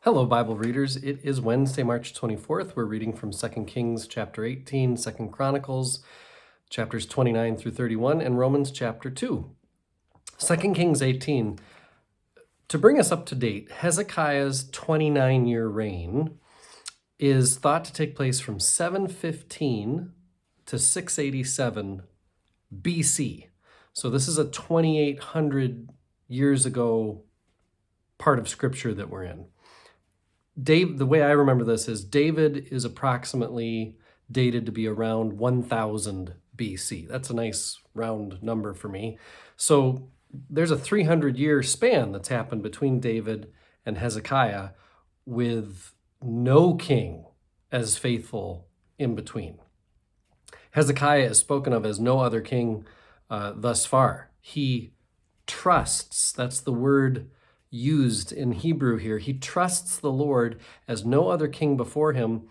Hello, Bible readers. It is Wednesday, March 24th. We're reading from 2 Kings chapter 18, 2 Chronicles chapters 29 through 31, and Romans chapter 2. 2 Kings 18. To bring us up to date, Hezekiah's 29-year reign is thought to take place from 715 to 687 BC. So this is a 2,800 years ago part of Scripture that we're in. The way I remember this is David is approximately dated to be around 1000 BC. That's a nice round number for me. So there's a 300-year span that's happened between David and Hezekiah with no king as faithful in between. Hezekiah is spoken of as no other king thus far. He trusts, that's the word used in Hebrew here. He trusts the Lord as no other king before him.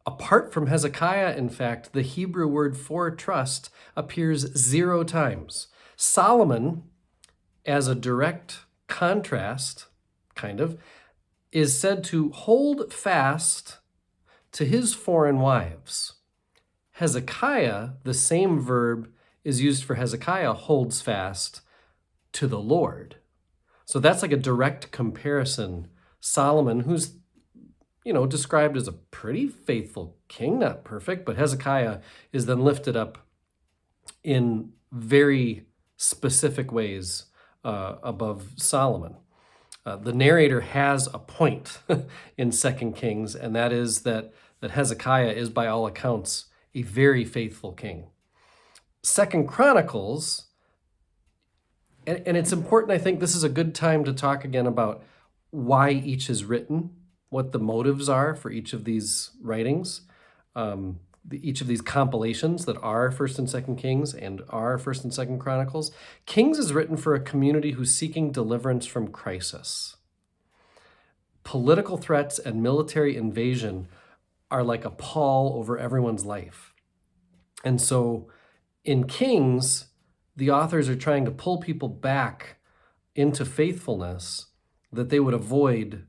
Apart from Hezekiah, in fact, the Hebrew word for trust appears 0 times. Solomon, as a direct contrast, is said to hold fast to his foreign wives. Hezekiah, the same verb is used for Hezekiah, holds fast to the Lord. So that's like a direct comparison. Solomon, who's, described as a pretty faithful king, not perfect, but Hezekiah is then lifted up in very specific ways above Solomon. The narrator has a point in 2 Kings, and that is that Hezekiah is, by all accounts, a very faithful king. 2 Chronicles, and it's important, I think this is a good time to talk again about why each is written, what the motives are for each of these writings, each of these compilations that are 1st and 2nd Kings and are 1st and 2nd Chronicles. Kings is written for a community who's seeking deliverance from crisis. Political threats and military invasion are like a pall over everyone's life. And so in Kings, the authors are trying to pull people back into faithfulness that they would avoid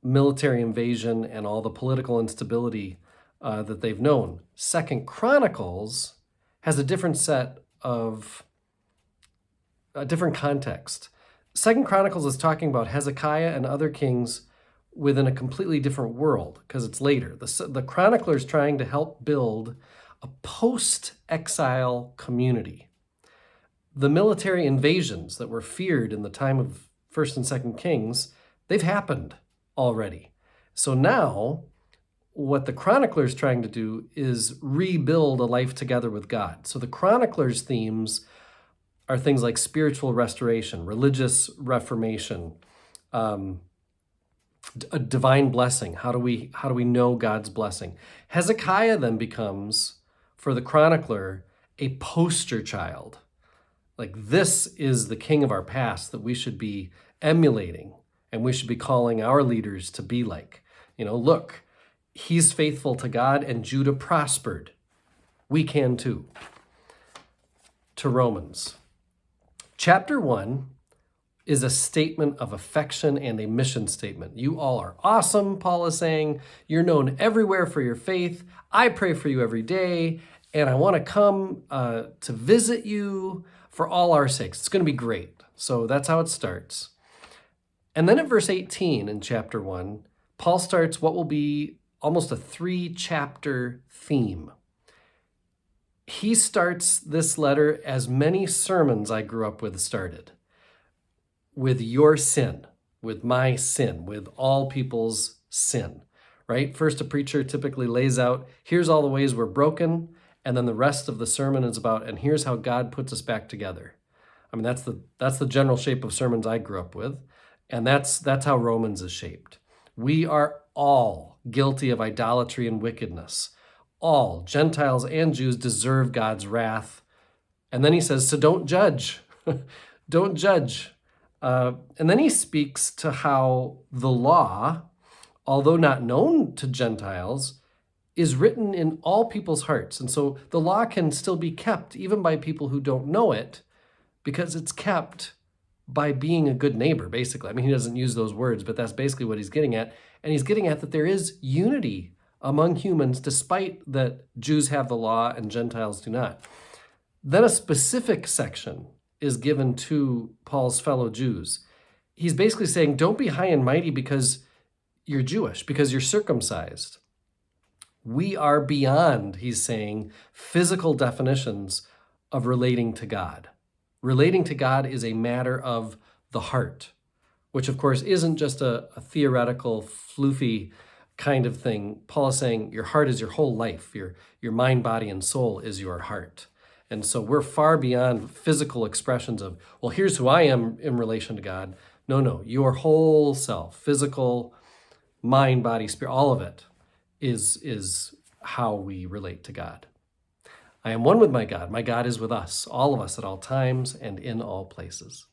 military invasion and all the political instability that they've known. 2 Chronicles has a different different context. 2 Chronicles is talking about Hezekiah and other kings within a completely different world because it's later. The chronicler is trying to help build a post-exile community. The military invasions that were feared in the time of 1st and 2nd Kings, they've happened already. So now, what the chronicler is trying to do is rebuild a life together with God. So the chronicler's themes are things like spiritual restoration, religious reformation, a divine blessing. How do we know God's blessing? Hezekiah then becomes, for the chronicler, a poster child. Like, this is the king of our past that we should be emulating and we should be calling our leaders to be like. Look, he's faithful to God and Judah prospered. We can too. To Romans. Chapter 1 is a statement of affection and a mission statement. You all are awesome, Paul is saying. You're known everywhere for your faith. I pray for you every day, and I want to come to visit you for all our sakes. It's going to be great. So that's how it starts. And then at verse 18 in chapter 1, Paul starts what will be almost a 3-chapter theme. He starts this letter as many sermons I grew up with started. With your sin, with my sin, with all people's sin, right? First, a preacher typically lays out, here's all the ways we're broken, and then the rest of the sermon is about, and here's how God puts us back together. I mean, that's the general shape of sermons I grew up with, and that's how Romans is shaped. We are all guilty of idolatry and wickedness. All, Gentiles and Jews, deserve God's wrath. And then he says, so don't judge. Don't judge. And then he speaks to how the law, although not known to Gentiles, is written in all people's hearts. And so the law can still be kept even by people who don't know it because it's kept by being a good neighbor, basically. I mean, he doesn't use those words, but that's basically what he's getting at. And he's getting at that there is unity among humans, despite that Jews have the law and Gentiles do not. Then a specific section is given to Paul's fellow Jews. He's basically saying, don't be high and mighty because you're Jewish, because you're circumcised. We are beyond, he's saying, physical definitions of relating to God. Relating to God is a matter of the heart, which of course isn't just a theoretical, floofy kind of thing. Paul is saying your heart is your whole life. Your mind, body, and soul is your heart. And so we're far beyond physical expressions of, well, here's who I am in relation to God. No, your whole self, physical, mind, body, spirit, all of it is how we relate to God. I am one with my God. My God is with us, all of us at all times and in all places.